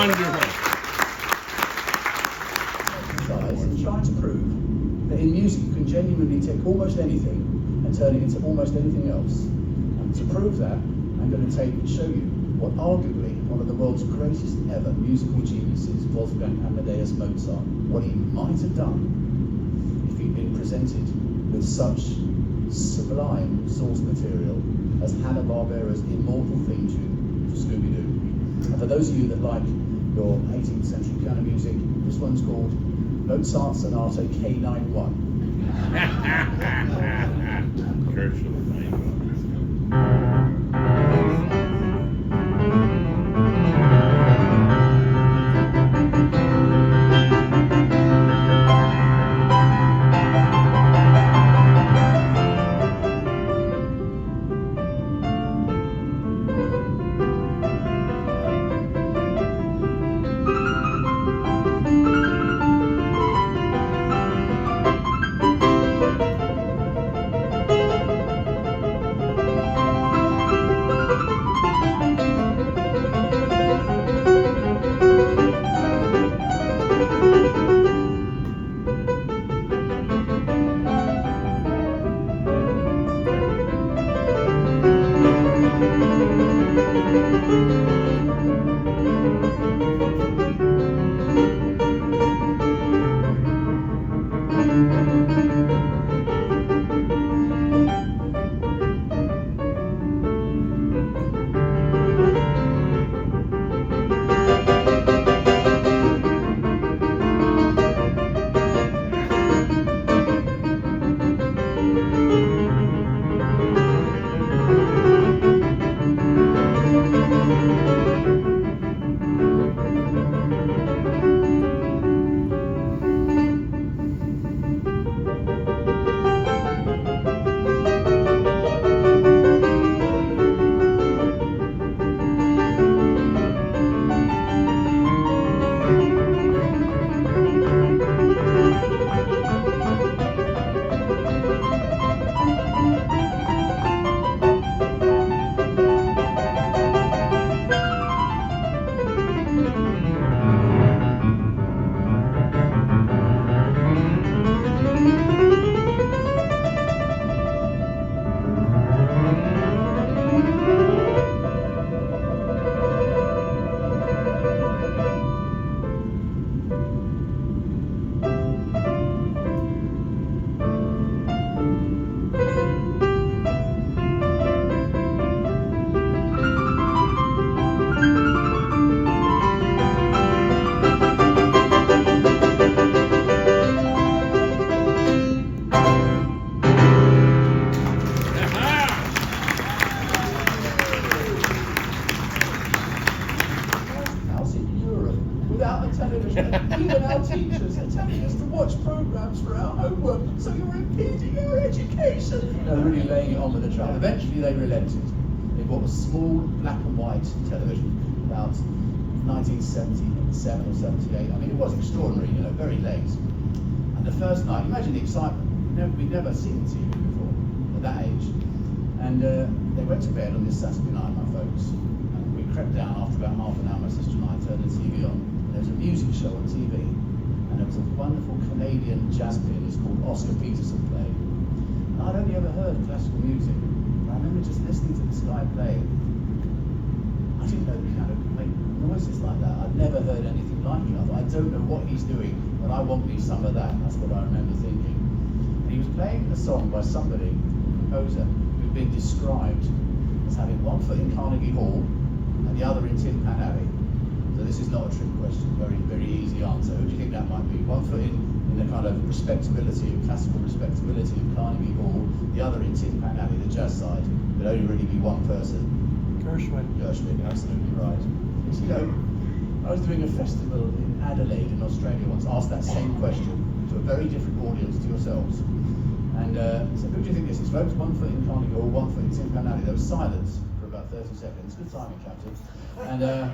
Wonderful. And trying to prove that in music you can genuinely take almost anything and turn it into almost anything else. And to prove that, I'm going to show you what arguably one of the world's greatest ever musical geniuses, Wolfgang Amadeus Mozart, what he might have done if he'd been presented with such sublime source material as Hanna-Barbera's immortal theme tune for Scooby-Doo. And for those of you that like your 18th century piano music, this one's called Mozart Sonata K91. Gershwin. Even our teachers are telling us to watch programs for our homework, so you're impeding our education. They're really laying it on with the child. Eventually they relented. They bought a small black and white television about 1977 or 78. I mean, it was extraordinary, very late. And the first night, imagine the excitement. We'd never seen TV before at that age. And they went to bed on this Saturday night, my folks. And we crept down after about half an hour. My sister and I turned the TV on. There was a music show on TV, and there was a wonderful Canadian jazz pianist called Oscar Peterson playing. And I'd only ever heard classical music, but I remember just listening to this guy play. I didn't know the piano could make noises like that. I'd never heard anything like it. I thought, I don't know what he's doing, but I want me some of that. That's what I remember thinking. And he was playing a song by somebody, a composer, who'd been described as having one foot in Carnegie Hall and the other in Tin Pan Alley. So this is not a trick question, very, very easy answer. Who do you think that might be? One foot in the kind of respectability, classical respectability of Carnegie Hall, the other in Tin Pan Alley, the jazz side. Could only really be one person. Gershwin. Gershwin, absolutely right. So, I was doing a festival in Adelaide in Australia once, asked that same question to a very different audience to yourselves. And said, who do you think this is, folks? One foot in Carnegie Hall, one foot in Tin Pan Alley. There was silence for about 30 seconds. Good timing, Captain. And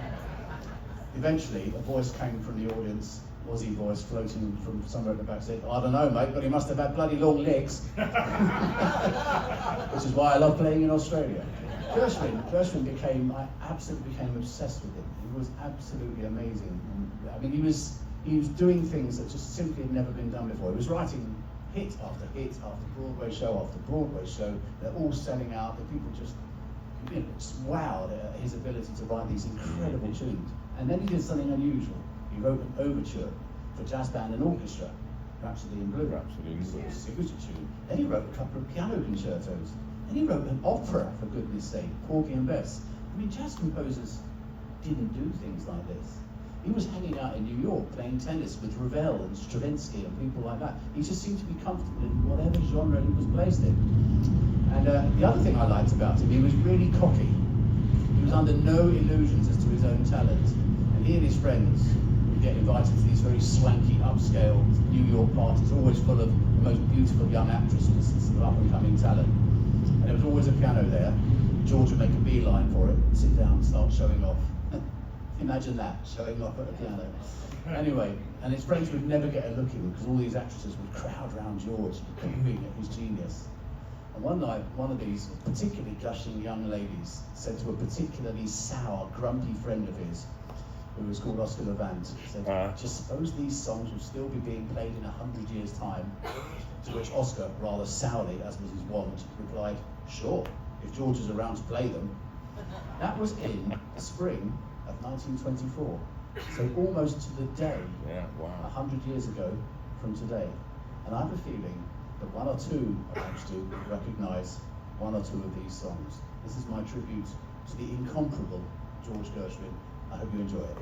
eventually, a voice came from the audience, Aussie voice floating from somewhere at the back, said, I don't know, mate, but he must have had bloody long legs. Which is why I love playing in Australia. Gershwin I absolutely became obsessed with him. He was absolutely amazing. I mean, he was doing things that just simply had never been done before. He was writing hit after hit after Broadway show after Broadway show. They're all selling out. The people just wowed at his ability to write these incredible tunes. And then he did something unusual. He wrote an overture for jazz band and orchestra, Rhapsody in Blue. Rhapsody in Blue. Signature tune. Then he wrote a couple of piano concertos. Then he wrote an opera, for goodness sake, Porgy and Bess. I mean, jazz composers didn't do things like this. He was hanging out in New York playing tennis with Ravel and Stravinsky and people like that. He just seemed to be comfortable in whatever genre he was placed in. And the other thing I liked about him, he was really cocky. He was under no illusions as to his own talent. And he and his friends would get invited to these very swanky, upscale New York parties, always full of the most beautiful young actresses and up-and-coming talent. And there was always a piano there. George would make a beeline for it, sit down and start showing off. Imagine that, showing off at a piano. Anyway, and his friends would never get a look at him because all these actresses would crowd around George, copying at his genius. And one night, one of these particularly gushing young ladies said to a particularly sour, grumpy friend of his, who was called Oscar Levant, said, just suppose these songs will still be being played in 100 years' time. To which Oscar, rather sourly, as was his wont, replied, sure, if George is around to play them. That was in the spring of 1924. So almost to the day, 100 years ago from today. And I have a feeling that one or two amongst you will recognise one or two of these songs. This is my tribute to the incomparable George Gershwin. I hope you enjoy it.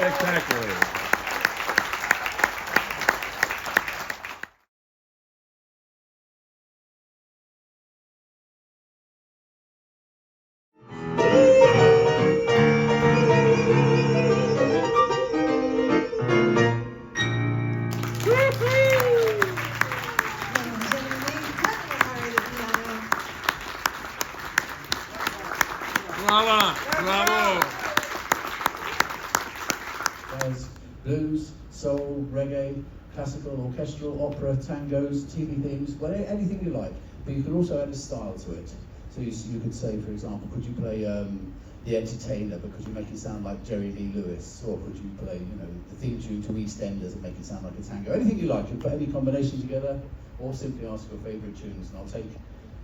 Spectacular. Bravo, bravo. Jazz, blues, soul, reggae, classical, orchestral, opera, tangos, TV themes, well, anything you like. But you can also add a style to it. So you could say, for example, could you play The Entertainer because you make it sound like Jerry Lee Lewis, or could you play, the theme tune to EastEnders and make it sound like a tango? Anything you like. You put any combination together, or simply ask for favourite tunes, and I'll take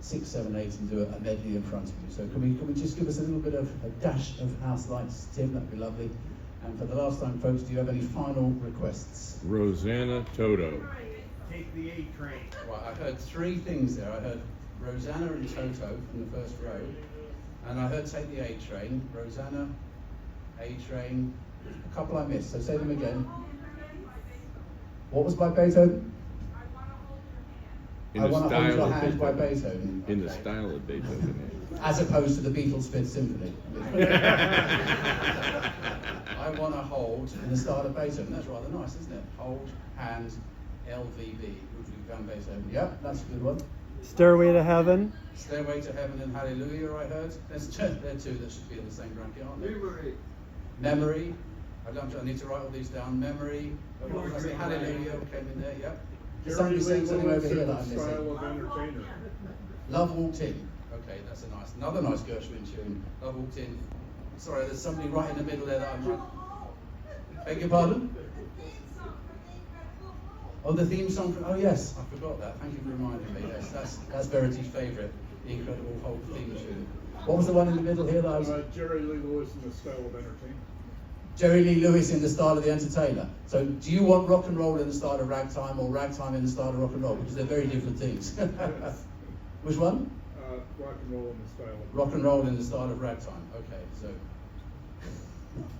6, 7, 8 and do a medley in front of you. So can we just give us a little bit of a dash of House Lights, Tim? That'd be lovely. And for the last time, folks, do you have any final requests? Rosanna Toto. Take the A train. Right, I heard 3 things there. I heard Rosanna and Toto from the first row, and I heard Take the A Train, Rosanna, A Train, a couple I missed, so say them again. What was by Beethoven? In I the Want to Hold style Your of Hand by Beethoven. Beethoven. In the Okay. style of Beethoven. As opposed to the Beatles' Fifth Symphony. I Want to Hold in the style of Beethoven. That's rather nice, isn't it? Hold, Hand, LVB, Ludwig van Beethoven. Yep, that's a good one. Stairway to Heaven. Stairway to Heaven and Hallelujah, I heard. They're 2 that should be in the same bracket, aren't they? Memory. I need to write all these down. Memory. What did I say? Hallelujah came in there, yep. Is somebody saying something over here that I'm missing? Style of entertainer. Love Walked In. Okay, that's another nice Gershwin tune. Love Walked In. Sorry, there's somebody right in the middle there that I'm not. Beg your pardon? Oh, the theme song from, oh yes, I forgot that. Thank you for reminding me. Yes, that's Verity's favourite, the Incredible Hulk theme tune. What was the one in the middle here that I was? Jerry Lee Lewis in the style of entertainer. Jerry Lee Lewis in the style of The Entertainer. So do you want rock and roll in the style of ragtime or ragtime in the style of rock and roll? Because they're very different things. Which one? Rock and roll in the style of Rock and roll in the style of ragtime. Okay, so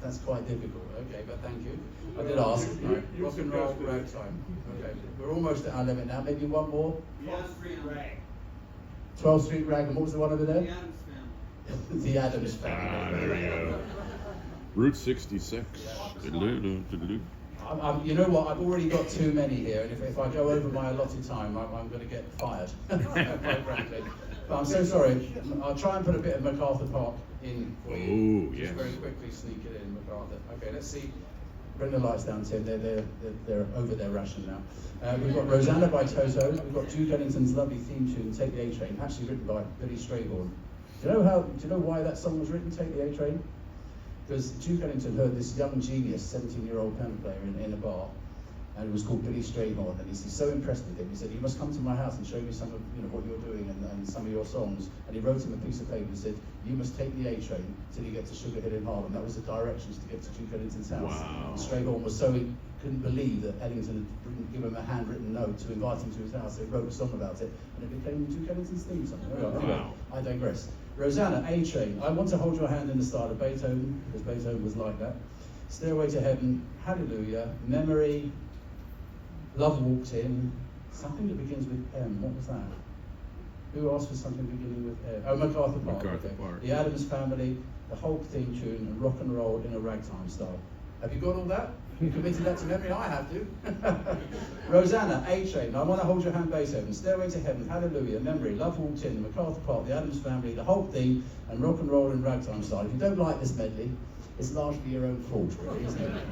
that's quite difficult. Okay, but thank you. I did ask. No, rock and roll, ragtime. Okay, we're almost at our limit now. Maybe one more. 12th Street Rag. 12th Street Rag. And what was the one over there? The Addams Family. The Addams Family. Ah, there we go. Route 66. Diddle-oo, diddle-oo. You know what? I've already got too many here, and if I go over my allotted time, I'm going to get fired, quite frankly. But I'm so sorry. I'll try and put a bit of MacArthur Park in for you. Oh, Just yes. very quickly sneak it in, MacArthur. Okay, let's see. Bring the lights down, Tim. They're over their ration now. We've got Rosanna by Toto. We've got Duke Ellington's lovely theme tune, Take the A Train, actually written by Billy Strayhorn. Do you know why that song was written, Take the A Train? Because Duke Ellington heard this young genius, 17-year-old piano player in a bar, and it was called Billy Strayhorn, and he's so impressed with him. He said, "You must come to my house and show me some of what you're doing and some of your songs." And he wrote him a piece of paper and said, "You must take the A train till you get to Sugar Hill in Harlem." That was the directions to get to Duke Ellington's house. Wow. And Strayhorn was so he couldn't believe that Ellington didn't give him a handwritten note to invite him to his house. So he wrote a song about it, and it became Duke Ellington's theme song. Wow. I digress. Rosanna, A Train. I Want to Hold Your Hand in the style of Beethoven, because Beethoven was like that. Stairway to Heaven, Hallelujah, Memory, Love Walked In, something that begins with M. What was that? Who asked for something beginning with M? Oh, MacArthur Park. MacArthur Park. The Addams Family, the Hulk theme tune, and rock and roll in a ragtime style. Have you got all that? You committed that to memory? I have to. Rosanna, A Train, I Want to Hold Your Hand, Beethoven, Stairway to Heaven, Hallelujah, Memory, Love Walked In, MacArthur Park, The Addams Family, the Hulk theme, and rock and roll in ragtime style. If you don't like this medley, it's largely your own fault, really, isn't it?